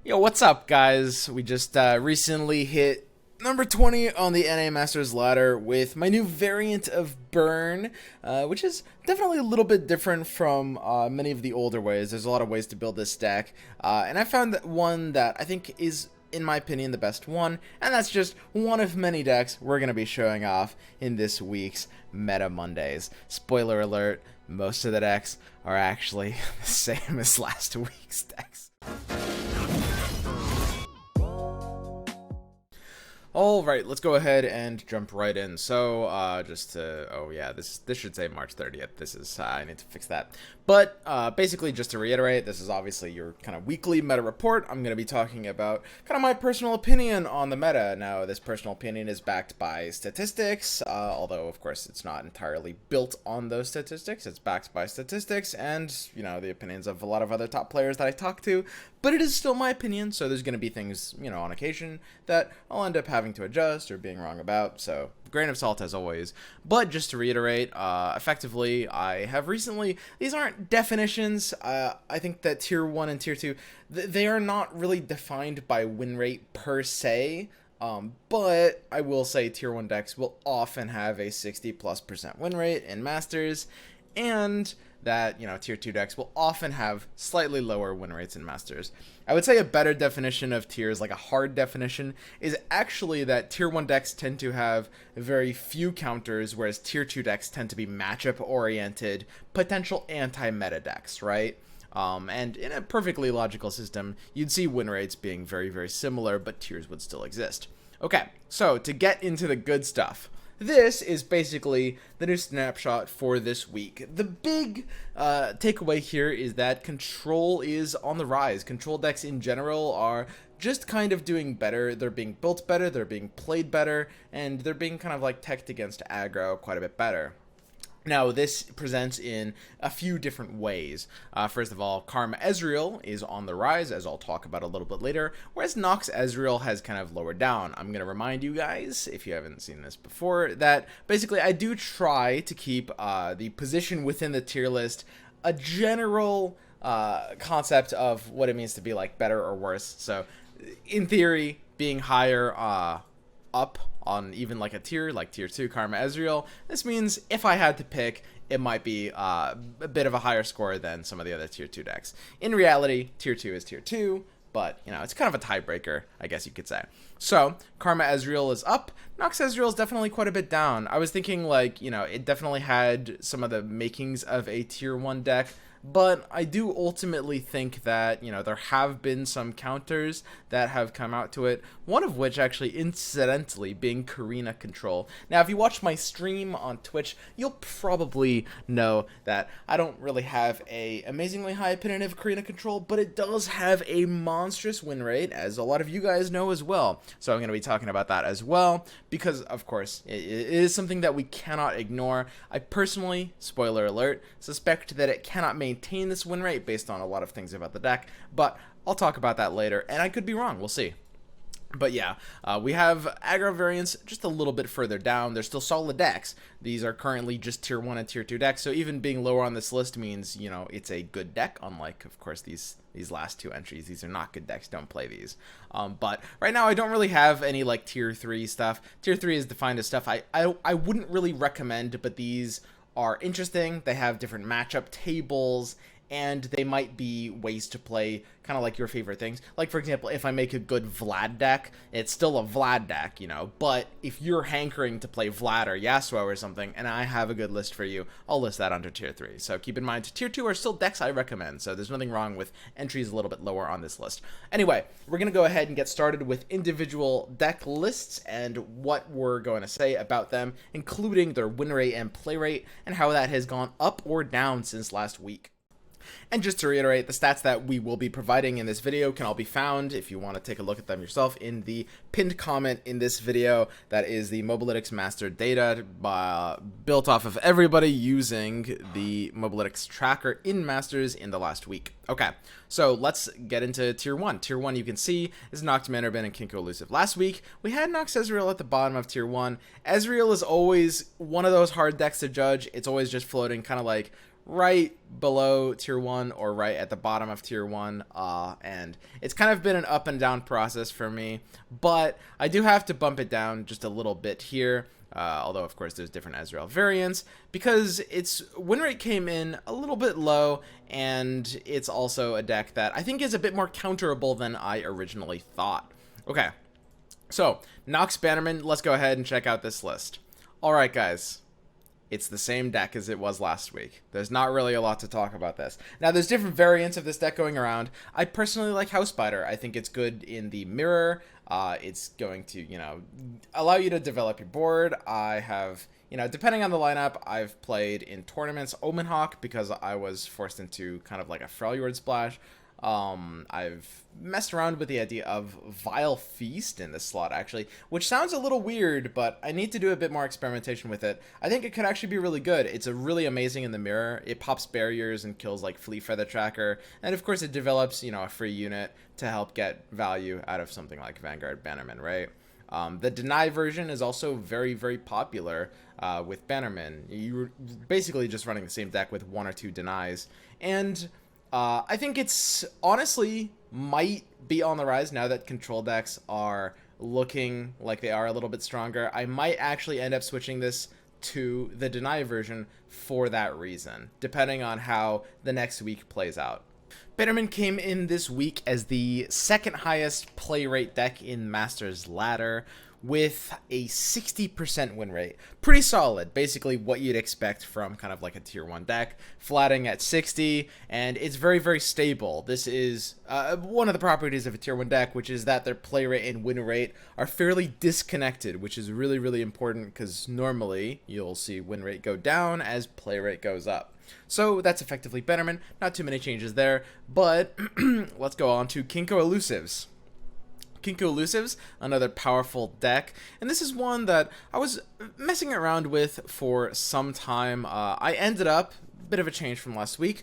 Yo, what's up, guys? We just recently hit number 20 on the NA Masters ladder with my new variant of Burn, which is definitely a little bit different from many of the older ways. There's a lot of ways to build this deck, and I found that one that I think is, in my opinion, the best one, and that's just one of many decks we're going to be showing off in this week's Meta Mondays. Spoiler alert, most of the decks are actually the same as last week's decks. Alright, let's go ahead and jump right in. So, oh yeah, this should say March 30th. This is, I need to fix that. But, basically, just to reiterate, this is obviously your kind of weekly meta report. I'm going to be talking about kind of my personal opinion on the meta. Now, this personal opinion is backed by statistics, although, of course, it's not entirely built on those statistics. It's backed by statistics and, you know, the opinions of a lot of other top players that I talk to. But it is still my opinion, so there's going to be things, you know, on occasion that I'll end up having to adjust or being wrong about, so grain of salt as always. But just to reiterate, effectively, I have recently, these aren't definitions. I think that tier 1 and tier 2, they are not really defined by win rate per se, but I will say tier 1 decks will often have a 60+% win rate in Masters, and that, you know, tier 2 decks will often have slightly lower win rates in Masters. I would say a better definition of tiers, like a hard definition, is actually that tier 1 decks tend to have very few counters, whereas tier 2 decks tend to be matchup oriented, potential anti-meta decks, right? And in a perfectly logical system, you'd see win rates being very, very similar, but tiers would still exist. Okay, so to get into the good stuff, this is basically the new snapshot for this week. The big takeaway here is that control is on the rise. Control decks in general are just kind of doing better. They're being built better, they're being played better, and they're being kind of like teched against aggro quite a bit better. Now, this presents in a few different ways. First of all, Karma Ezreal is on the rise, as I'll talk about a little bit later, whereas Nox Ezreal has kind of lowered down. I'm going to remind you guys, if you haven't seen this before, that basically I do try to keep the position within the tier list a general concept of what it means to be like better or worse. So, in theory, being higher up on even like a tier, like tier 2 Karma Ezreal, this means if I had to pick, it might be a bit of a higher score than some of the other tier 2 decks. In reality, tier 2 is tier 2, but, you know, it's kind of a tiebreaker, I guess you could say. So, Karma Ezreal is up. Nox Ezreal is definitely quite a bit down. I was thinking, like, you know, it definitely had some of the makings of a tier 1 deck, but I do ultimately think that, you know, there have been some counters that have come out to it, one of which actually incidentally being Korrina control. Now, if you watch my stream on Twitch, you'll probably know that I don't really have a amazingly high opinion of Korrina control, but it does have a monstrous win rate, as a lot of you guys know as well. So I'm going to be talking about that as well, because, of course, it is something that we cannot ignore. I personally, spoiler alert, suspect that it cannot maintain this win rate based on a lot of things about the deck, but I'll talk about that later, and I could be wrong, we'll see. But yeah, we have aggro variants just a little bit further down. They're still solid decks. These are currently just tier 1 and tier 2 decks, so even being lower on this list means, you know, it's a good deck, unlike, of course, these last two entries. These are not good decks, don't play these. But right now I don't really have any like tier 3 stuff. Tier 3 is defined as stuff I wouldn't really recommend, but these are interesting. They have different matchup tables, and they might be ways to play kind of like your favorite things. Like, for example, if I make a good Vlad deck, it's still a Vlad deck, you know, but if you're hankering to play Vlad or Yasuo or something, and I have a good list for you, I'll list that under tier 3. So keep in mind, tier 2 are still decks I recommend, so there's nothing wrong with entries a little bit lower on this list. Anyway, we're going to go ahead and get started with individual deck lists and what we're going to say about them, including their win rate and play rate, and how that has gone up or down since last week. And just to reiterate, the stats that we will be providing in this video can all be found, if you want to take a look at them yourself, in the pinned comment in this video. That is the Mobalytics master data built off of everybody using the Mobalytics tracker in Masters in the last week. Okay, so let's get into Tier 1. Tier 1, you can see, is Nox Bannermen and Kinko Elusive. Last week, we had Nox Ezreal at the bottom of Tier 1. Ezreal is always one of those hard decks to judge. It's always just floating kind of like right below tier 1 or right at the bottom of tier 1, and it's kind of been an up and down process for me, but I do have to bump it down just a little bit here. Although, of course, there's different Ezreal variants, because its win rate came in a little bit low, and it's also a deck that I think is a bit more counterable than I originally thought. Okay, so Nox Bannermen, let's go ahead and check out this list. Alright, guys. It's the same deck as it was last week. There's not really a lot to talk about this. Now, there's different variants of this deck going around. I personally like House Spider. I think it's good in the mirror. It's going to, allow you to develop your board. I have, depending on the lineup, I've played in tournaments Omen Hawk because I was forced into kind of like a Freljord splash. I've messed around with the idea of Vile Feast in this slot, actually, which sounds a little weird, but I need to do a bit more experimentation with it. I think it could actually be really good. It's a really amazing in the mirror. It pops barriers and kills like Fleet Feather Tracker, and of course it develops, a free unit to help get value out of something like Vanguard Bannerman, right? The Deny version is also very, very popular with Bannerman. You're basically just running the same deck with 1 or 2 denies, and I think it's honestly might be on the rise now that control decks are looking like they are a little bit stronger. I might actually end up switching this to the Deny version for that reason, depending on how the next week plays out. Bannerman came in this week as the second highest play rate deck in Masters Ladder, with a 60% win rate. Pretty solid, basically what you'd expect from kind of like a tier 1 deck, flatting at 60, and it's very, very stable. This is one of the properties of a tier 1 deck, which is that their play rate and win rate are fairly disconnected, which is really, really important because normally you'll see win rate go down as play rate goes up. So that's effectively Bannerman, not too many changes there, but let's go on to Kinko Elusives. Kinko Elusives, another powerful deck, and this is one that I was messing around with for some time. I ended up, bit of a change from last week,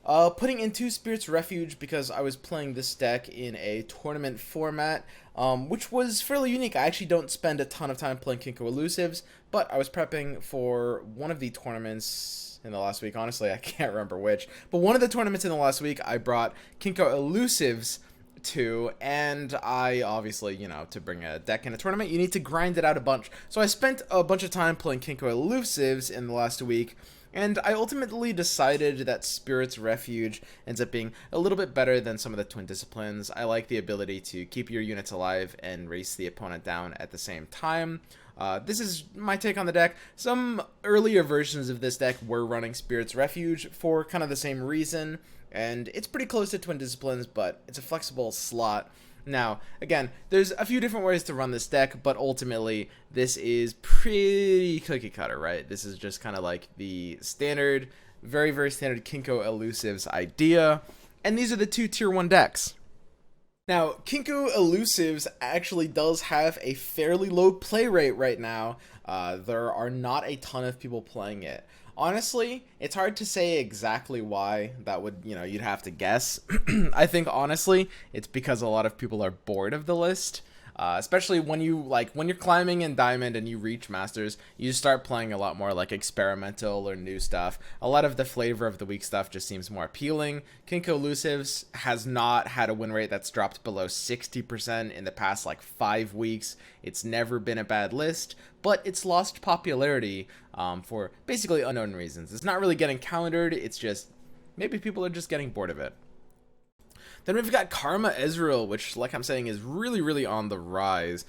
putting into Spirit's Refuge because I was playing this deck in a tournament format, which was fairly unique. I actually don't spend a ton of time playing Kinko Elusives, but I was prepping for one of the tournaments in the last week. Honestly, I can't remember which, but one of the tournaments in the last week, I brought Kinko Elusives to, and I obviously, to bring a deck in a tournament, you need to grind it out a bunch. So I spent a bunch of time playing Kinko Elusives in the last week, and I ultimately decided that Spirit's Refuge ends up being a little bit better than some of the Twin Disciplines. I like the ability to keep your units alive and race the opponent down at the same time. This is my take on the deck. Some earlier versions of this deck were running Spirit's Refuge for kind of the same reason, and it's pretty close to Twin Disciplines, but it's a flexible slot. Now, again, there's a few different ways to run this deck, but ultimately, this is pretty cookie cutter, right? This is just kind of like the standard, very, very standard Kinko Elusives idea, and these are the 2 tier 1 decks. Now, Kinko Elusives actually does have a fairly low play rate right now. There are not a ton of people playing it. Honestly, it's hard to say exactly why. That would, you'd have to guess. I think, honestly, it's because a lot of people are bored of the list. Especially when you're climbing in Diamond and you reach Masters, you start playing a lot more like experimental or new stuff. A lot of the flavor of the week stuff just seems more appealing. Kinko Elusives has not had a win rate that's dropped below 60% in the past 5 weeks. It's never been a bad list, but it's lost popularity for basically unknown reasons. It's not really getting countered, it's just maybe people are just getting bored of it. Then we've got Karma Ezreal, which, like I'm saying, is really, really on the rise.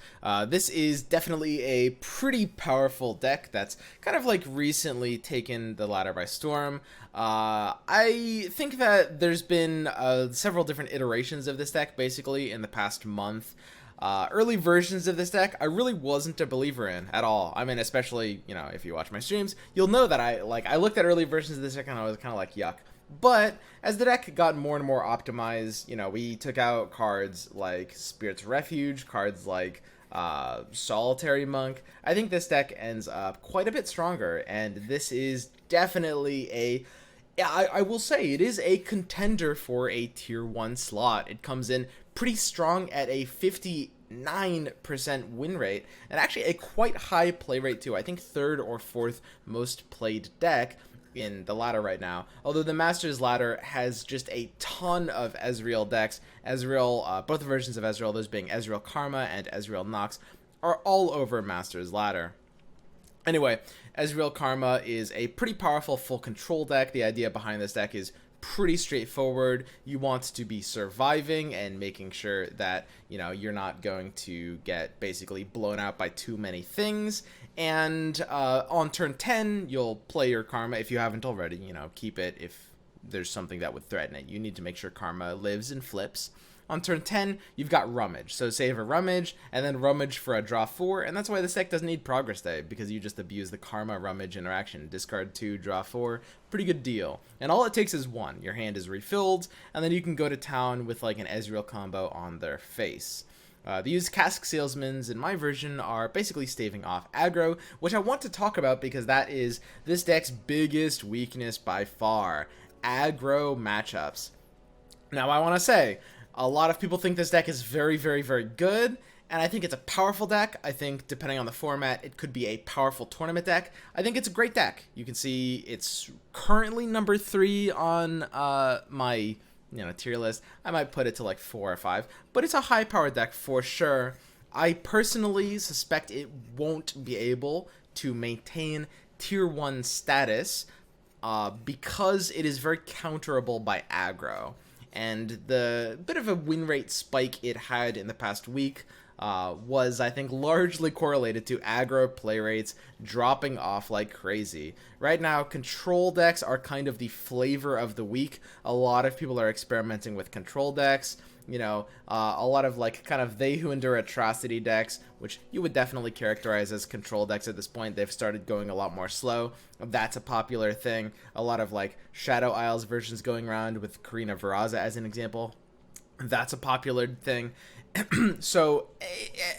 This is definitely a pretty powerful deck that's kind of recently taken the ladder by storm. I think that there's been several different iterations of this deck, basically, in the past month. Early versions of this deck, I really wasn't a believer in at all. I mean, especially, if you watch my streams, you'll know that I looked at early versions of this deck and I was kind of like, yuck. But as the deck got more and more optimized, we took out cards like Spirit's Refuge, cards like Solitary Monk. I think this deck ends up quite a bit stronger, and this is definitely I will say it is a contender for a tier 1 slot. It comes in pretty strong at a 59% win rate, and actually a quite high play rate too. I think 3rd or 4th most played deck. in the ladder right now. Although the Masters ladder has just a ton of Ezreal decks. Ezreal, both versions of Ezreal, those being Ezreal Karma and Ezreal Nox, are all over Masters ladder. Anyway, Ezreal Karma is a pretty powerful full control deck. The idea behind this deck is pretty straightforward. You want to be surviving and making sure that, you know, you're not going to get basically blown out by too many things. And on turn 10, you'll play your Karma if you haven't already. You know, keep it if there's something that would threaten it. You need to make sure Karma lives and flips. On turn 10, you've got Rummage. So save a Rummage, and then Rummage for a draw 4, and that's why this deck doesn't need Progress Day, because you just abuse the Karma Rummage interaction. Discard 2, draw 4, pretty good deal. And all it takes is 1. Your hand is refilled, and then you can go to town with like an Ezreal combo on their face. These Cask Salesmen in my version are basically staving off aggro, which I want to talk about because that is this deck's biggest weakness by far. Aggro matchups. Now I want to say, a lot of people think this deck is very, very, very good, and I think it's a powerful deck. I think, depending on the format, it could be a powerful tournament deck. I think it's a great deck. You can see it's currently number 3 on my tier list. I might put it to like 4 or 5, but it's a high-powered deck for sure. I personally suspect it won't be able to maintain tier 1 status because it is very counterable by aggro. And the bit of a win rate spike it had in the past week was, I think, largely correlated to aggro play rates dropping off like crazy. Right now, control decks are kind of the flavor of the week. A lot of people are experimenting with control decks. You know, a lot of like kind of They Who Endure Atrocity decks, which you would definitely characterize as control decks at this point. They've started going a lot more slow. That's a popular thing. A lot of like Shadow Isles versions going around with Korrina Veraza as an example. That's a popular thing. So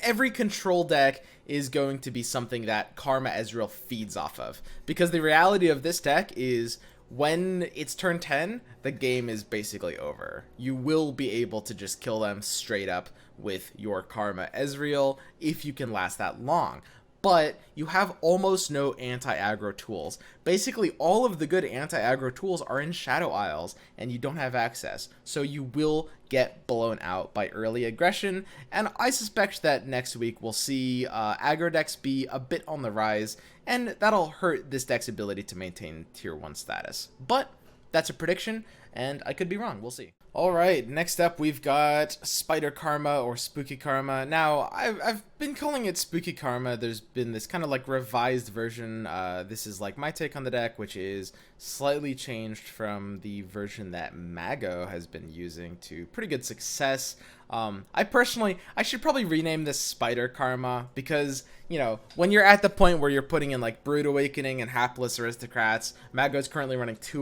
every control deck is going to be something that Karma Ezreal feeds off of. Because the reality of this deck is, when it's turn 10, the game is basically over. You will be able to just kill them straight up with your Karma Ezreal if you can last that long. But you have almost no anti-aggro tools. Basically, all of the good anti-aggro tools are in Shadow Isles, and you don't have access. So you will get blown out by early aggression, and I suspect that next week we'll see aggro decks be a bit on the rise, and that'll hurt this deck's ability to maintain tier 1 status. But that's a prediction, and I could be wrong. We'll see. Alright, next up we've got Spider Karma or Spooky Karma. Now, I've been calling it Spooky Karma. There's been this kind of like revised version. This is like my take on the deck, which is slightly changed from the version that Mago has been using to pretty good success. I should probably rename this Spider Karma because, you know, when you're at the point where you're putting in like Brood Awakening and Hapless Aristocrats, Mago's currently running 2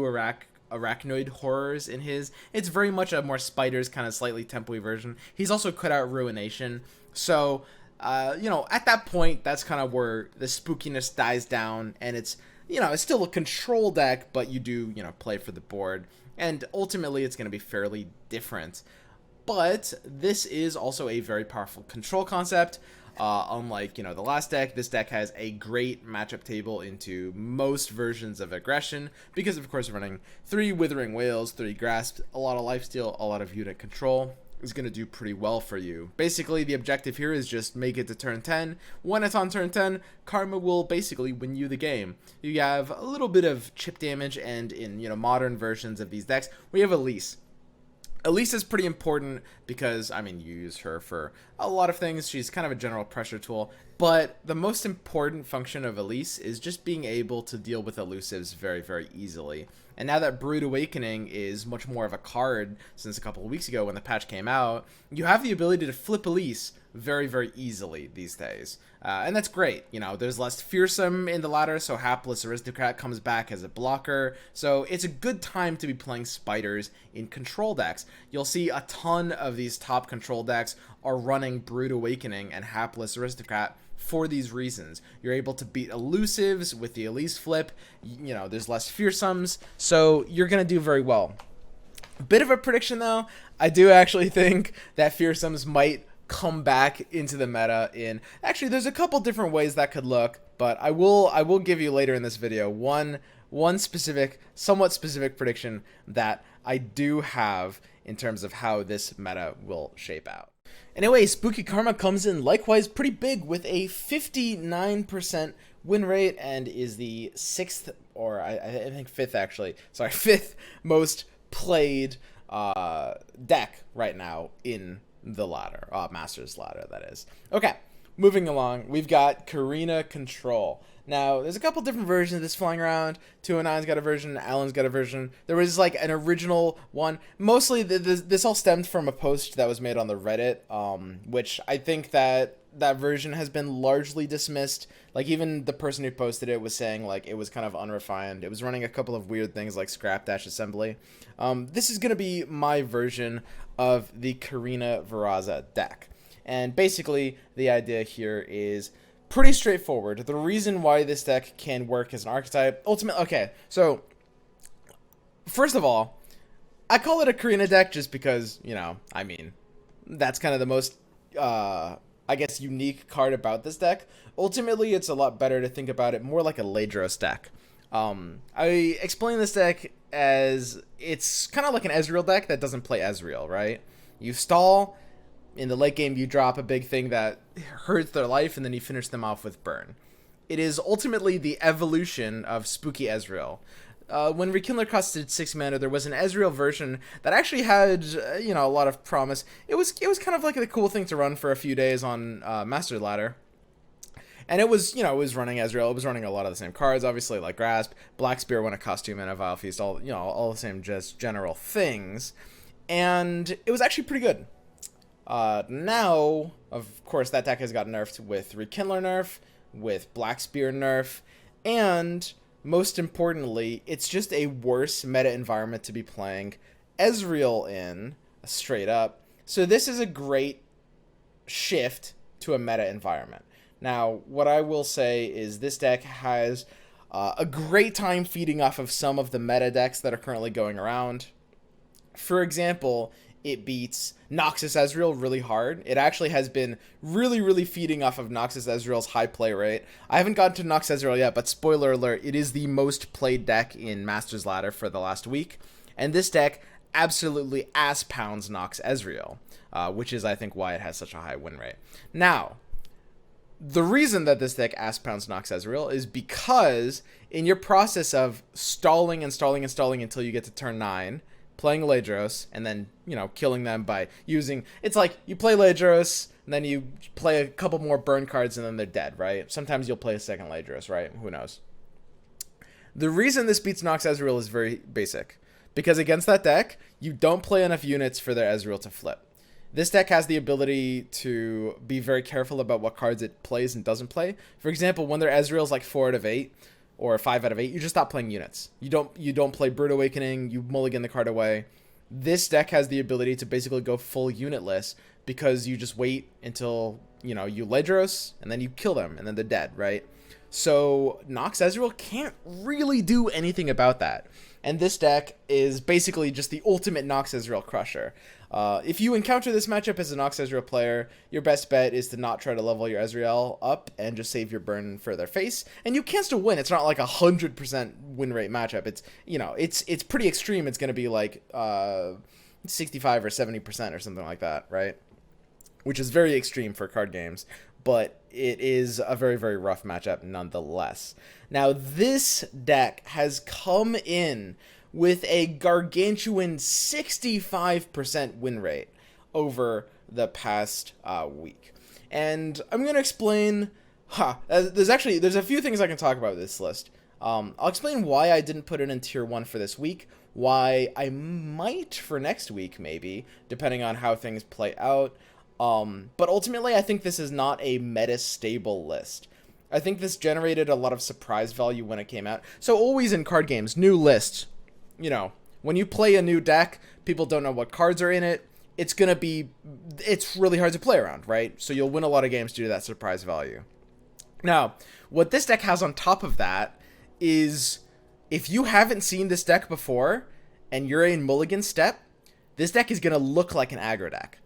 Arachnoid Horrors in his. It's very much a more Spiders kind of slightly tempo-y version. He's also cut out Ruination. So, you know, at that point, that's kind of where the spookiness dies down, and it's, you know, it's still a control deck, but you do, you know, play for the board, and ultimately it's going to be fairly different. But this is also a very powerful control concept. Unlike, you know, the last deck, this deck has a great matchup table into most versions of aggression because, of course, running 3 Withering Whales, 3 Grasps, a lot of lifesteal, a lot of unit control is going to do pretty well for you. Basically, the objective here is just make it to turn 10. When it's on turn 10, Karma will basically win you the game. You have a little bit of chip damage, and in, you know, modern versions of these decks, we have Elise. Elise is pretty important because, I mean, you use her for a lot of things. She's kind of a general pressure tool. But the most important function of Elise is just being able to deal with elusives very, very easily. And now that Brood Awakening is much more of a card since a couple of weeks ago when the patch came out, you have the ability to flip Elise very, very easily these days. And that's great. You know, there's less fearsome in the ladder, so Hapless Aristocrat comes back as a blocker. So it's a good time to be playing Spiders in control decks. You'll see a ton of these top control decks are running Brood Awakening and Hapless Aristocrat for these reasons. You're able to beat elusives with the Elise flip. You know, there's less fearsomes, so you're going to do very well. Bit of a prediction, though. I do actually think that fearsomes might come back into the meta in... Actually, there's a couple different ways that could look, but I will give you later in this video one one specific, somewhat specific prediction that I do have in terms of how this meta will shape out. Anyway, Spooky Karma comes in likewise pretty big with a 59% win rate and is the sixth, or I think fifth actually, sorry, fifth most played deck right now in the ladder, Masters ladder, that is. Okay, moving along, we've got Korrina Control. Now, there's a couple different versions of this flying around. 209's got a version, Alan's got a version. There was like an original one. Mostly, this all stemmed from a post that was made on the Reddit, which I think that version has been largely dismissed. Like, even the person who posted it was saying, like, it was kind of unrefined. It was running a couple of weird things like scrap dash assembly. This is going to be my version of the Korrina Veraza deck. And basically, the idea here is pretty straightforward. The reason why this deck can work as an archetype, ultimately, okay, so first of all, I call it a Korrina deck just because, you know, I mean, that's kind of the most, I guess, unique card about this deck. Ultimately, it's a lot better to think about it more like a Ladros deck. I explain this deck as it's kind of like an Ezreal deck that doesn't play Ezreal, right? You stall. In the late game, you drop a big thing that hurts their life, and then you finish them off with burn. It is ultimately the evolution of Spooky Ezreal. When Rekindler costed 6 mana, there was an Ezreal version that actually had, you know, a lot of promise. It was kind of like a cool thing to run for a few days on Master Ladder. And it was, you know, it was running Ezreal. It was running a lot of the same cards, obviously, like Grasp, Black Spear when it cost 2 mana, Vile Feast, all, you know, all the same just general things. And it was actually pretty good. Now, of course, that deck has got nerfed with Rekindler nerf, with Black Spear nerf, and most importantly, it's just a worse meta environment to be playing Ezreal in, straight up. So this is a great shift to a meta environment. Now, what I will say is this deck has a great time feeding off of some of the meta decks that are currently going around. For example, it beats Noxus Ezreal really hard. It actually has been really feeding off of Noxus Ezreal's high play rate. I haven't gotten to Nox Ezreal yet, but spoiler alert, it is the most played deck in Masters Ladder for the last week. And this deck absolutely ass pounds Nox Ezreal, which is, I think, why it has such a high win rate. Now, the reason that this deck ass pounds Nox Ezreal is because in your process of stalling until you get to turn 9, playing Ladros, and then, you know, killing them by using... It's like, you play Ladros, and then you play a couple more burn cards, and then they're dead, right? Sometimes you'll play a second Ladros, right? Who knows? The reason this beats Nox Ezreal is very basic. Because against that deck, you don't play enough units for their Ezreal to flip. This deck has the ability to be very careful about what cards it plays and doesn't play. For example, when their Ezreal's like 4 out of 8, or 5 out of 8, you just stop playing units. You don't play Brood Awakening, you mulligan the card away. This deck has the ability to basically go full unitless because you just wait until, you know, you Ladros, and then you kill them, and then they're dead, right? So Nox Ezreal can't really do anything about that. And this deck is basically just the ultimate Nox Ezreal crusher. If you encounter this matchup as a Nox Ezreal player, your best bet is to not try to level your Ezreal up and just save your burn for their face. And you can still win. It's not like 100% win rate matchup. It's, you know, it's pretty extreme. It's going to be like 65 or 70% or something like that, right? Which is very extreme for card games, but it is a very rough matchup nonetheless. Now, this deck has come in with a gargantuan 65% win rate over the past week. And I'm going to explain... there's a few things I can talk about with this list. I'll explain why I didn't put it in tier 1 for this week, why I might for next week, maybe, depending on how things play out. But ultimately, I think this is not a meta-stable list. I think this generated a lot of surprise value when it came out. So always in card games, new lists, you know, when you play a new deck, people don't know what cards are in it. It's really hard to play around, right? So you'll win a lot of games due to that surprise value. Now, what this deck has on top of that is, if you haven't seen this deck before, and you're in Mulligan step, this deck is going to look like an aggro deck.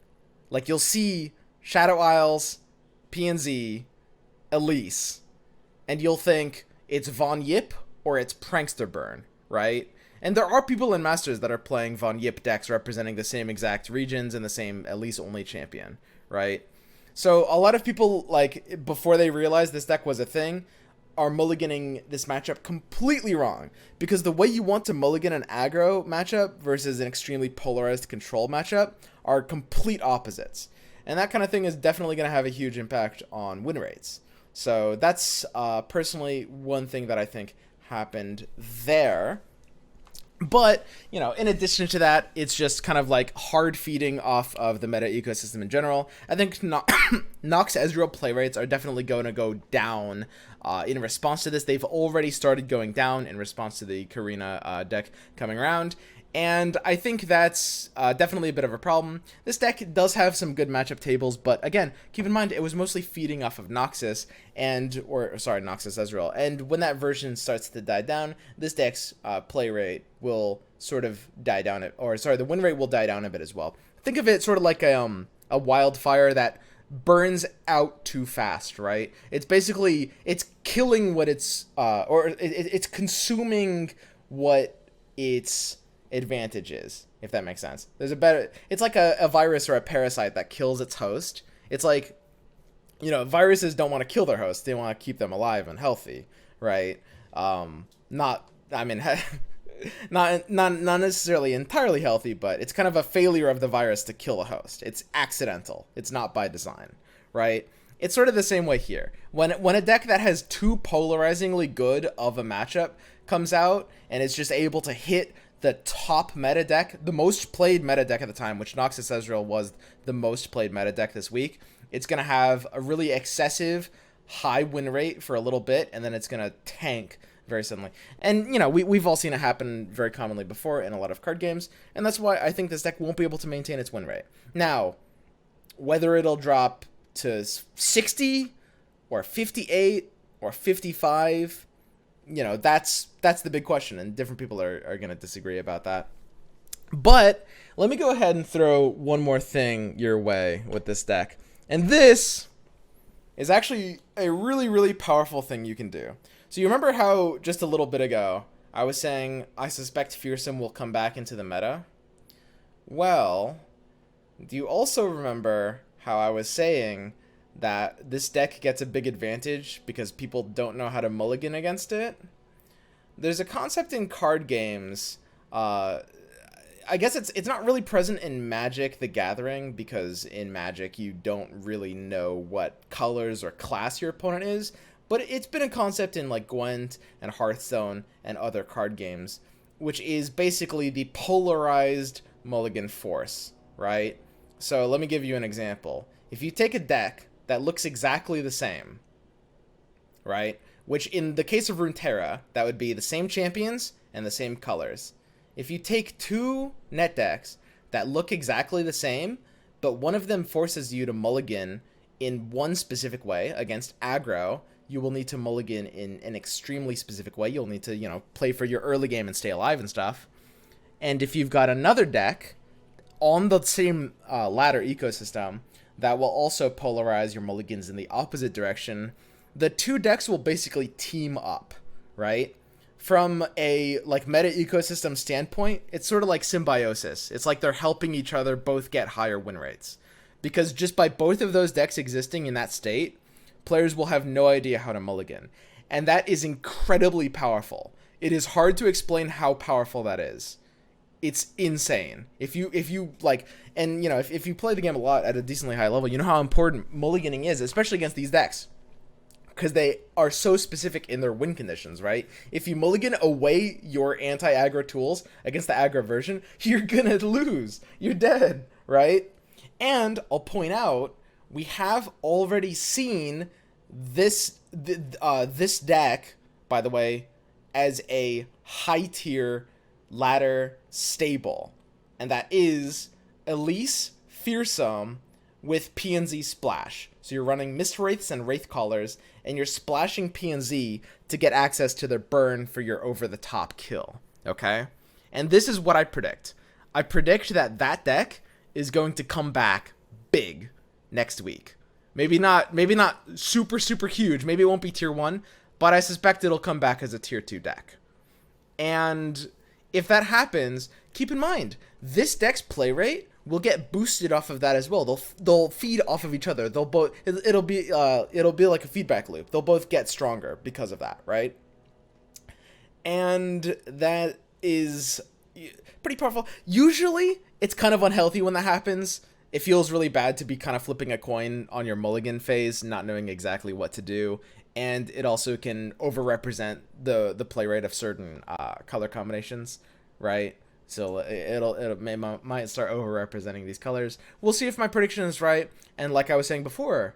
Like, you'll see Shadow Isles, PNZ, Elise, and you'll think it's Von Yip or it's Prankster Burn, right? And there are people in Masters that are playing Von Yip decks representing the same exact regions and the same at least only champion, right? So a lot of people, like, before they realized this deck was a thing, are mulliganing this matchup completely wrong. Because the way you want to mulligan an aggro matchup versus an extremely polarized control matchup are complete opposites. And that kind of thing is definitely going to have a huge impact on win rates. So that's personally one thing that I think happened there. But, you know, in addition to that, it's just kind of like hard feeding off of the meta ecosystem in general. I think Nox Ezreal play rates are definitely going to go down in response to this. They've already started going down in response to the Korrina deck coming around. And I think that's definitely a bit of a problem. This deck does have some good matchup tables, but again, keep in mind it was mostly feeding off of Noxus Noxus Ezreal. And when that version starts to die down, this deck's play rate will sort of die down, the win rate will die down a bit as well. Think of it sort of like a wildfire that burns out too fast, right? It's basically, it's killing what it's consuming what its advantages, if that makes sense. It's like a virus or a parasite that kills its host. It's like, you know, viruses don't want to kill their host, they want to keep them alive and healthy, right? Not necessarily entirely healthy, but it's kind of a failure of the virus to kill a host. It's accidental, it's not by design, right? It's sort of the same way here. When a deck that has too polarizingly good of a matchup comes out and it's just able to hit the top meta deck, the most played meta deck at the time, which Noxus Ezreal was the most played meta deck this week, it's going to have a really excessive high win rate for a little bit, and then it's going to tank very suddenly. And, you know, we've all seen it happen very commonly before in a lot of card games, and that's why I think this deck won't be able to maintain its win rate. Now, whether it'll drop to 60 or 58 or 55, you know, that's the big question, and different people are going to disagree about that. But let me go ahead and throw one more thing your way with this deck. And this is actually a really, really powerful thing you can do. So you remember how just a little bit ago I was saying I suspect Fearsome will come back into the meta? Well, do you also remember how I was saying that this deck gets a big advantage because people don't know how to mulligan against it? There's a concept in card games, I guess it's not really present in Magic the Gathering, because in Magic you don't really know what colors or class your opponent is, but it's been a concept in like Gwent and Hearthstone and other card games, which is basically the polarized mulligan force, right? So let me give you an example. If you take a deck that looks exactly the same, right? Which in the case of Runeterra, that would be the same champions and the same colors. If you take two net decks that look exactly the same, but one of them forces you to mulligan in one specific way against aggro, you will need to mulligan in an extremely specific way. You'll need to, you know, play for your early game and stay alive and stuff. And if you've got another deck on the same ladder ecosystem that will also polarize your mulligans in the opposite direction, the two decks will basically team up, right? From a like meta ecosystem standpoint, it's sort of like symbiosis. It's like they're helping each other both get higher win rates. Because just by both of those decks existing in that state, players will have no idea how to mulligan. And that is incredibly powerful. It is hard to explain how powerful that is. It's insane. If you like, and you know, if you play the game a lot at a decently high level, you know how important mulliganing is, especially against these decks, because they are so specific in their win conditions, right? If you mulligan away your anti-aggro tools against the aggro version, you're gonna lose. You're dead, right? And I'll point out, we have already seen this deck, by the way, as a high tier ladder stable, and that is Elise Fearsome with PNZ Splash. So you're running Mist Wraiths and Wraith Callers, and you're splashing PNZ to get access to their burn for your over-the-top kill, okay? And this is what I predict. I predict that that deck is going to come back big next week. Maybe not super, super huge. Maybe it won't be tier 1, but I suspect it'll come back as a tier 2 deck. And if that happens, keep in mind, this deck's play rate will get boosted off of that as well. They'll feed off of each other. They'll both it'll be like a feedback loop. They'll both get stronger because of that, right? And that is pretty powerful. Usually, it's kind of unhealthy when that happens. It feels really bad to be kind of flipping a coin on your mulligan phase, not knowing exactly what to do. And it also can overrepresent the play rate of certain color combinations, right? So might start overrepresenting these colors. We'll see if my prediction is right. And like I was saying before,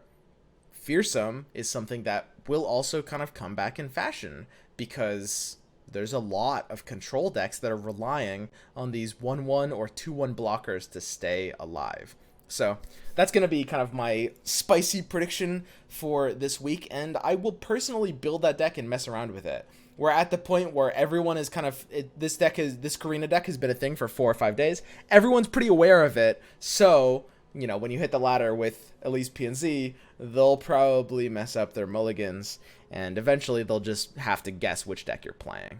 Fearsome is something that will also kind of come back in fashion, because there's a lot of control decks that are relying on these 1/1 or 2/1 blockers to stay alive. So that's going to be kind of my spicy prediction for this week, and I will personally build that deck and mess around with it. We're at the point where everyone is kind of, this Korrina deck has been a thing for 4 or 5 days. Everyone's pretty aware of it, so, you know, when you hit the ladder with at least PNZ, they'll probably mess up their mulligans, and eventually they'll just have to guess which deck you're playing.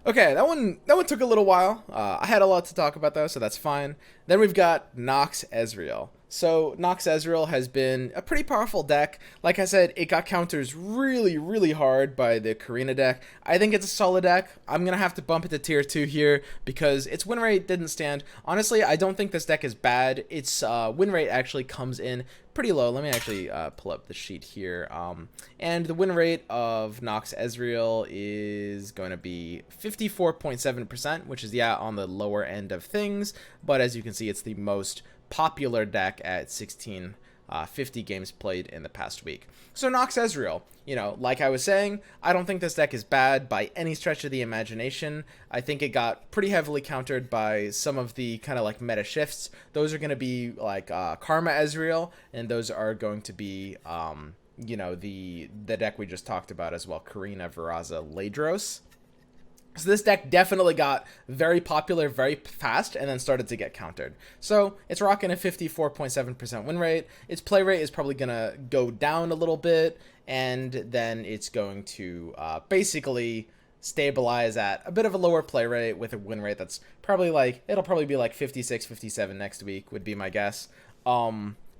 Okay, that one took a little while. I had a lot to talk about though, so that's fine. Then we've got Nox Ezreal. So Nox Ezreal has been a pretty powerful deck. Like I said, it got counters really, really hard by the Korrina deck. I think it's a solid deck. I'm going to have to bump it to tier 2 here because its win rate didn't stand. Honestly, I don't think this deck is bad. Its win rate actually comes in pretty low. Let me actually pull up the sheet here. And the win rate of Nox Ezreal is going to be 54.7%, which is, yeah, on the lower end of things. But as you can see, it's the most popular deck at 50 games played in the past week. So Nox Ezreal, you know, like I was saying, I don't think this deck is bad by any stretch of the imagination. I think it got pretty heavily countered by some of the kind of like meta shifts. Those are going to be like Karma Ezreal, and those are going to be you know, the deck we just talked about as well, Korrina, Veraza, Ladros. So this deck definitely got very popular very fast and then started to get countered. So it's rocking a 54.7% win rate. Its play rate is probably going to go down a little bit, and then it's going to basically stabilize at a bit of a lower play rate with a win rate that's probably like, it'll probably be like 56, 57 next week would be my guess.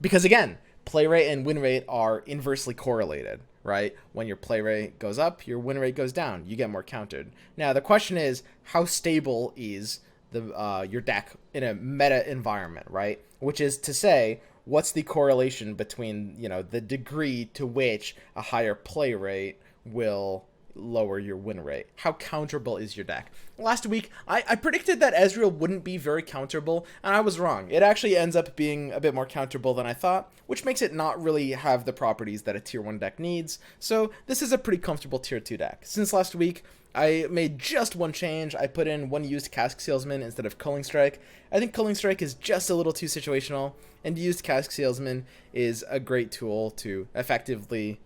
Because again, play rate and win rate are inversely correlated, right? When your play rate goes up, your win rate goes down. You get more countered. Now, the question is, how stable is your deck in a meta environment, right? Which is to say, what's the correlation between, you know, the degree to which a higher play rate will lower your win rate? How counterable is your deck? Last week, I predicted that Ezreal wouldn't be very counterable, and I was wrong. It actually ends up being a bit more counterable than I thought, which makes it not really have the properties that a tier 1 deck needs. So this is a pretty comfortable tier 2 deck. Since last week, I made just one change. I put in one used Cask Salesman instead of Culling Strike. I think Culling Strike is just a little too situational, and used Cask Salesman is a great tool to effectively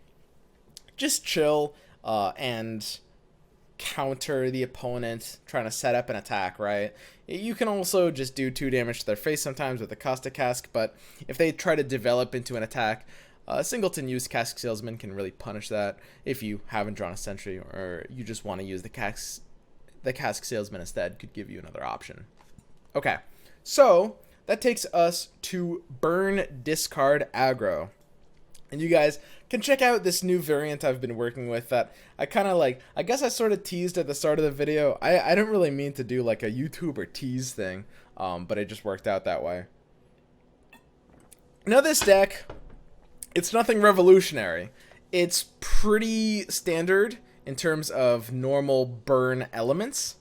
just chill and counter the opponent trying to set up an attack, right? You can also just do 2 damage to their face sometimes with a Caustic Cask, but if they try to develop into an attack, Singleton used Cask Salesman can really punish that if you haven't drawn a sentry, or you just want to use the Cask Salesman instead, could give you another option. Okay, so that takes us to Burn, Discard, Aggro. And you guys can check out this new variant I've been working with that I kind of like. I guess I sort of teased at the start of the video. I didn't really mean to do like a YouTuber tease thing, but it just worked out that way. Now this deck, it's nothing revolutionary. It's pretty standard in terms of normal burn elements,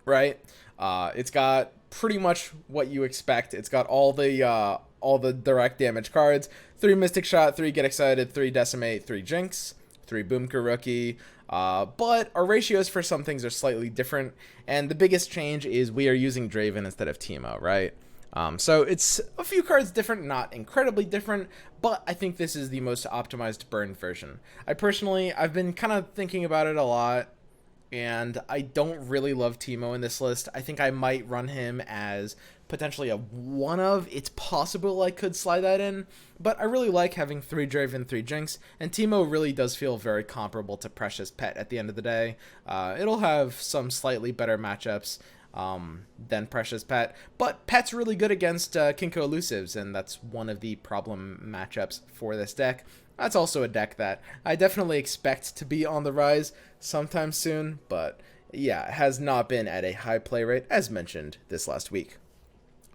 right? It's got pretty much what you expect. It's got all the direct damage cards: 3 Mystic Shot, 3 Get Excited, 3 Decimate, 3 Jinx, 3 Boomka Rookie. But our ratios for some things are slightly different, and the biggest change is we are using Draven instead of Teemo, right? So it's a few cards different, not incredibly different, but I think this is the most optimized burn version. I've been kind of thinking about it a lot, and I don't really love Teemo in this list. I think I might run him as potentially a one of. It's possible I could slide that in, but I really like having 3 Draven, 3 Jinx, and Teemo really does feel very comparable to Precious Pet at the end of the day. It'll have some slightly better matchups than Precious Pet, but Pet's really good against Kinko Elusives, and that's one of the problem matchups for this deck. That's also a deck that I definitely expect to be on the rise sometime soon, but yeah, it has not been at a high play rate, as mentioned this last week.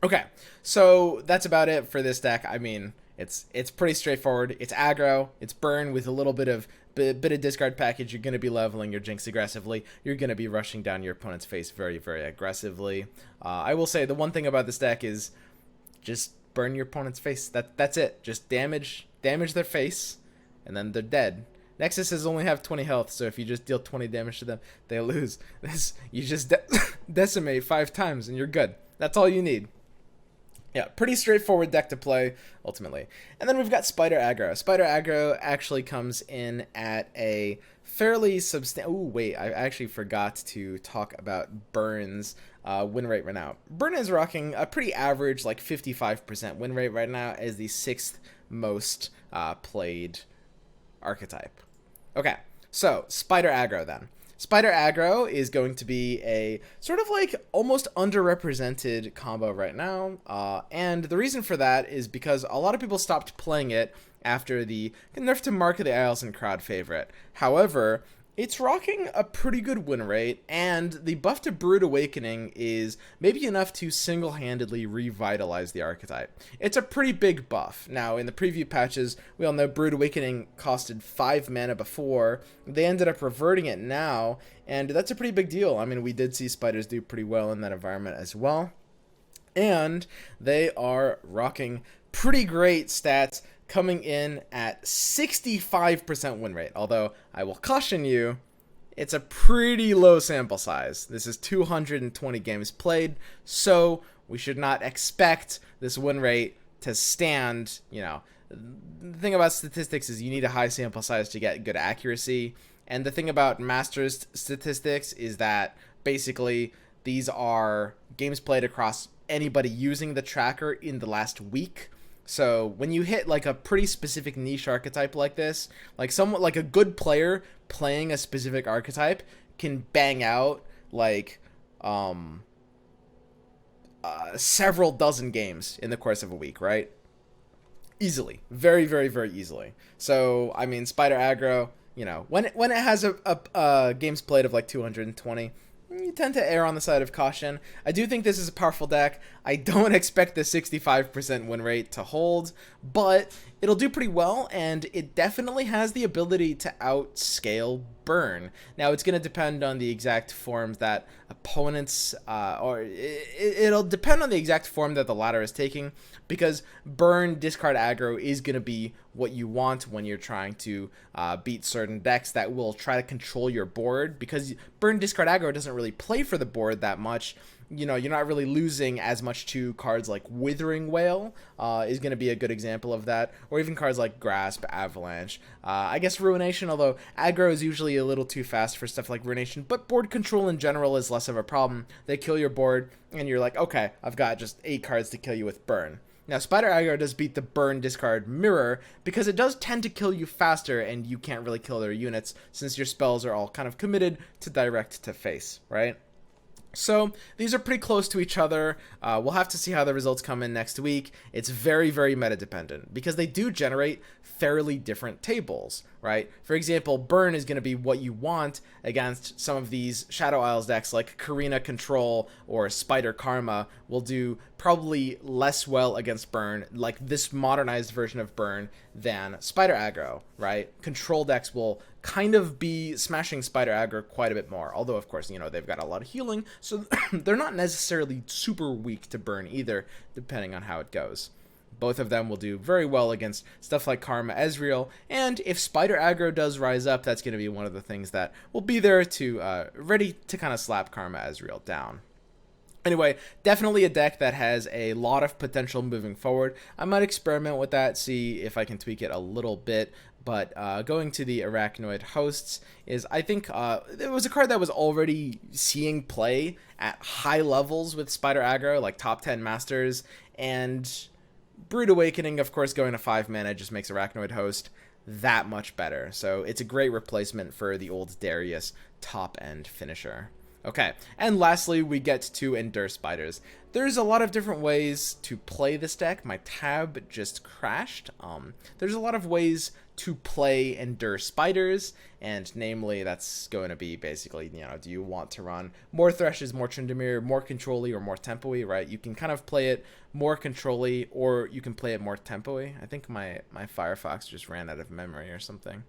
Okay, so that's about it for this deck. I mean, it's pretty straightforward. It's aggro, it's burn with a little bit of discard package. You're going to be leveling your Jinx aggressively. You're going to be rushing down your opponent's face very, very aggressively. I will say the one thing about this deck is just burn your opponent's face. That's it. Just damage their face, and then they're dead. Nexuses only have 20 health, so if you just deal 20 damage to them, they lose. You just decimate 5 times, and you're good. That's all you need. Yeah, pretty straightforward deck to play, ultimately. And then we've got Spider Aggro. Spider Aggro actually comes in at a fairly substantial... Ooh, wait, I actually forgot to talk about Burn's win rate right now. Burn is rocking a pretty average, like 55% win rate right now as the 6th most played archetype. Okay, so Spider Aggro then. Spider Aggro is going to be a sort of like almost underrepresented combo right now, and the reason for that is because a lot of people stopped playing it after the nerf to Mark of the Isles and crowd favorite. However, it's rocking a pretty good win rate, and the buff to Brood Awakening is maybe enough to single-handedly revitalize the archetype. It's a pretty big buff. Now, in the preview patches, we all know Brood Awakening costed 5 mana before. They ended up reverting it now, and that's a pretty big deal. I mean, we did see spiders do pretty well in that environment as well. And they are rocking pretty great stats, coming in at 65% win rate, although I will caution you, it's a pretty low sample size. This is 220 games played, so we should not expect this win rate to stand. You know, the thing about statistics is you need a high sample size to get good accuracy, and the thing about Masters statistics is that basically these are games played across anybody using the tracker in the last week. So when you hit like a pretty specific niche archetype like this, like someone like a good player playing a specific archetype can bang out like several dozen games in the course of a week, right? Easily, very, very, very easily. So I mean, Spider Aggro, you know, when it has a games played of like 220. You tend to err on the side of caution. I do think this is a powerful deck. I don't expect the 65% win rate to hold, but it'll do pretty well, and it definitely has the ability to outscale Burn. Now, it's going to depend on the exact form that opponents, it'll depend on the exact form that the ladder is taking, because Burn discard aggro is going to be what you want when you're trying to beat certain decks that will try to control your board, because Burn discard aggro doesn't really play for the board that much. You know, you're not really losing as much to cards like Withering Wail is going to be a good example of that, or even cards like Grasp, Avalanche. I guess Ruination, although aggro is usually a little too fast for stuff like Ruination, but board control in general is less of a problem. They kill your board, and you're like, okay, I've got just 8 cards to kill you with Burn. Now, Spider Aggro does beat the Burn discard Mirror, because it does tend to kill you faster, and you can't really kill their units, since your spells are all kind of committed to direct to face, right? So these are pretty close to each other. We'll have to see how the results come in next week. It's very, very meta dependent because they do generate fairly different tables, right? For example, Burn is going to be what you want against some of these Shadow Isles decks like Korrina Control or Spider Karma will do probably less well against Burn, like this modernized version of Burn, than Spider Aggro, right? Control decks will kind of be smashing Spider Aggro quite a bit more, although of course, you know, they've got a lot of healing, so they're not necessarily super weak to Burn either, depending on how it goes. Both of them will do very well against stuff like Karma Ezreal, and if Spider Aggro does rise up, that's going to be one of the things that will be there to ready to kind of slap Karma Ezreal down. Anyway, definitely a deck that has a lot of potential moving forward. I might experiment with that, see if I can tweak it a little bit, But going to the Arachnoid Hosts is, I think, it was a card that was already seeing play at high levels with Spider Aggro, like top 10 Masters, and Brood Awakening, of course, going to 5 mana just makes Arachnoid Host that much better. So it's a great replacement for the old Darius top-end finisher. Okay, and lastly, we get to Endure Spiders. There's a lot of different ways to play this deck. My tab just crashed. There's a lot of ways to play Endure Spiders, and namely, that's going to be basically, you know, do you want to run more Threshes, more Tryndamere, more Control-y, or more Tempo-y, right? You can kind of play it more Control-y, or you can play it more Tempo-y. I think my Firefox just ran out of memory or something.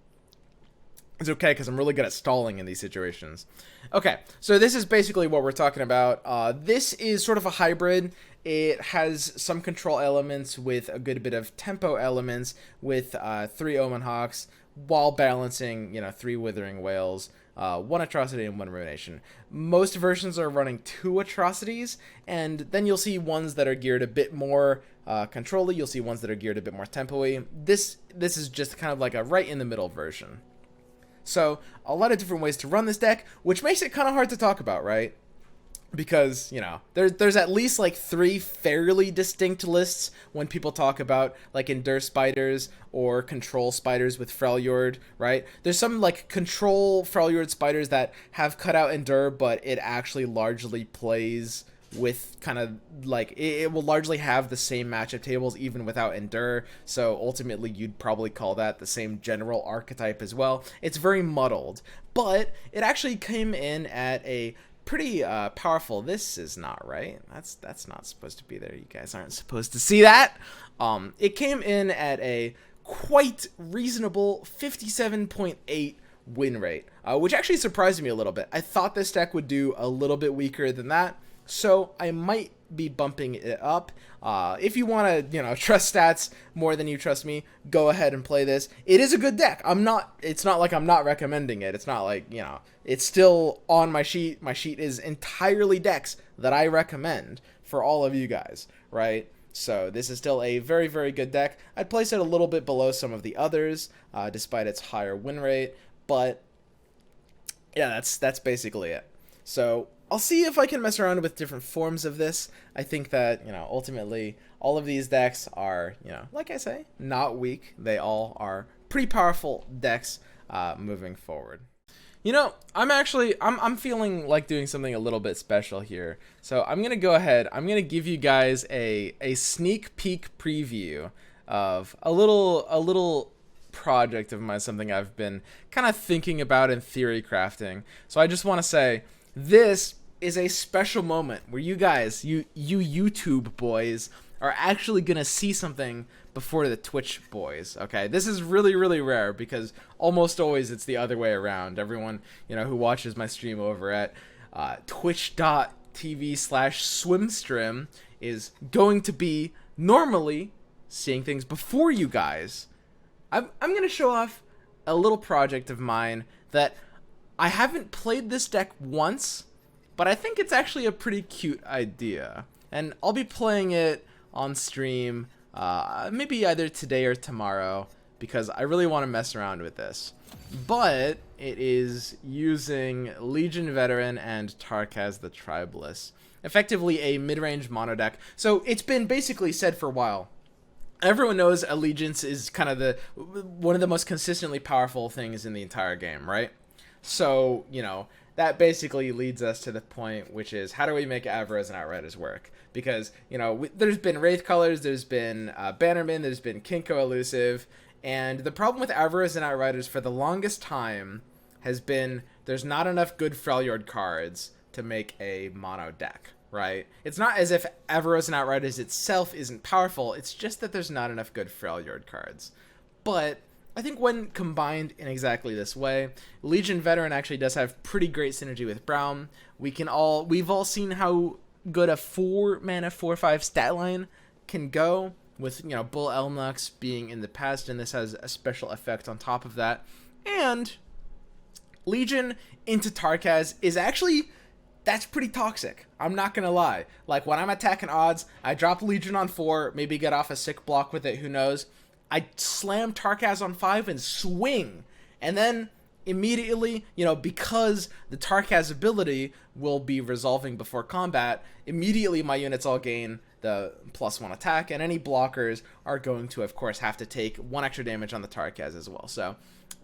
It's okay, because I'm really good at stalling in these situations. Okay, so this is basically what we're talking about. This is sort of a hybrid. It has some control elements with a good bit of tempo elements with 3 Omen Hawks, while balancing, you know, 3 Withering Whales, 1 Atrocity, and 1 Ruination. Most versions are running 2 Atrocities, and then you'll see ones that are geared a bit more control-y. You'll see ones that are geared a bit more tempo-y. This is just kind of like a right-in-the-middle version. So, a lot of different ways to run this deck, which makes it kind of hard to talk about, right? Because, you know, there's at least like 3 fairly distinct lists when people talk about like Endure Spiders or Control Spiders with Freljord, right? There's some like Control Freljord Spiders that have cut out Endure, but it actually largely plays with kind of like it will largely have the same matchup tables even without Endure, so ultimately you'd probably call that the same general archetype as well. It's very muddled, but it actually came in at a pretty powerful. This is not right. That's not supposed to be there. You guys aren't supposed to see that. It came in at a quite reasonable 57.8 win rate, which actually surprised me a little bit. I thought this deck would do a little bit weaker than that, so I might be bumping it up. If you want to, you know, trust stats more than you trust me, go ahead and play this. It is a good deck. It's not like I'm not recommending it. It's not like, you know, it's still on my sheet. My sheet is entirely decks that I recommend for all of you guys, right? So this is still a very, very good deck. I'd place it a little bit below some of the others, despite its higher win rate, but yeah, that's basically it. So I'll see if I can mess around with different forms of this. I think that, you know, ultimately all of these decks are, you know, like I say, not weak. They all are pretty powerful decks moving forward. You know, I'm feeling like doing something a little bit special here. So I'm going to go ahead. I'm going to give you guys a sneak peek preview of a little project of mine, something I've been kind of thinking about and theory crafting. So I just want to say this is a special moment where you guys, you YouTube boys, are actually gonna see something before the Twitch boys. Okay, this is really, really rare because almost always it's the other way around. Everyone, you know, who watches my stream over at twitch.tv/swimstream is going to be normally seeing things before you guys. I'm gonna show off a little project of mine that I haven't played this deck once, but I think it's actually a pretty cute idea. And I'll be playing it on stream, maybe either today or tomorrow, because I really want to mess around with this. But it is using Legion Veteran and Tarkaz the Tribeless. Effectively a mid-range mono deck. So it's been basically said for a while. Everyone knows Allegiance is kind of one of the most consistently powerful things in the entire game, right? So, you know, that basically leads us to the point, which is, how do we make Avros and Outriders work? Because, you know, there's been Wraith Colors, there's been Bannermen, there's been Kinko Elusive, and the problem with Avros and Outriders for the longest time has been there's not enough good Freljord cards to make a mono deck, right? It's not as if Avros and Outriders itself isn't powerful, it's just that there's not enough good Freljord cards. But I think when combined in exactly this way, Legion Veteran actually does have pretty great synergy with Braum. We've all seen how good a 4-mana 4/5 stat line can go with, you know, Bull Elnux being in the past, and this has a special effect on top of that. And Legion into Tarkaz is actually, that's pretty toxic. I'm not gonna lie. Like, when I'm attacking odds, I drop Legion on 4, maybe get off a sick block with it, who knows. I slam Tarkaz on 5 and swing, and then immediately, you know, because the Tarkaz ability will be resolving before combat, immediately my units all gain the +1 attack, and any blockers are going to, of course, have to take 1 extra damage on the Tarkaz as well. So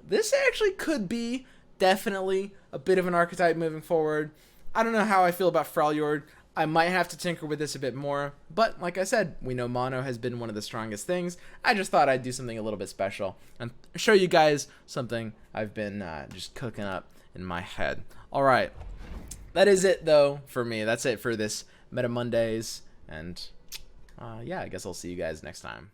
this actually could be definitely a bit of an archetype moving forward. I don't know how I feel about Freljord. I might have to tinker with this a bit more, but like I said, we know mono has been one of the strongest things. I just thought I'd do something a little bit special and show you guys something I've been just cooking up in my head. All right, that is it though for me. That's it for this Meta Mondays, and yeah, I guess I'll see you guys next time.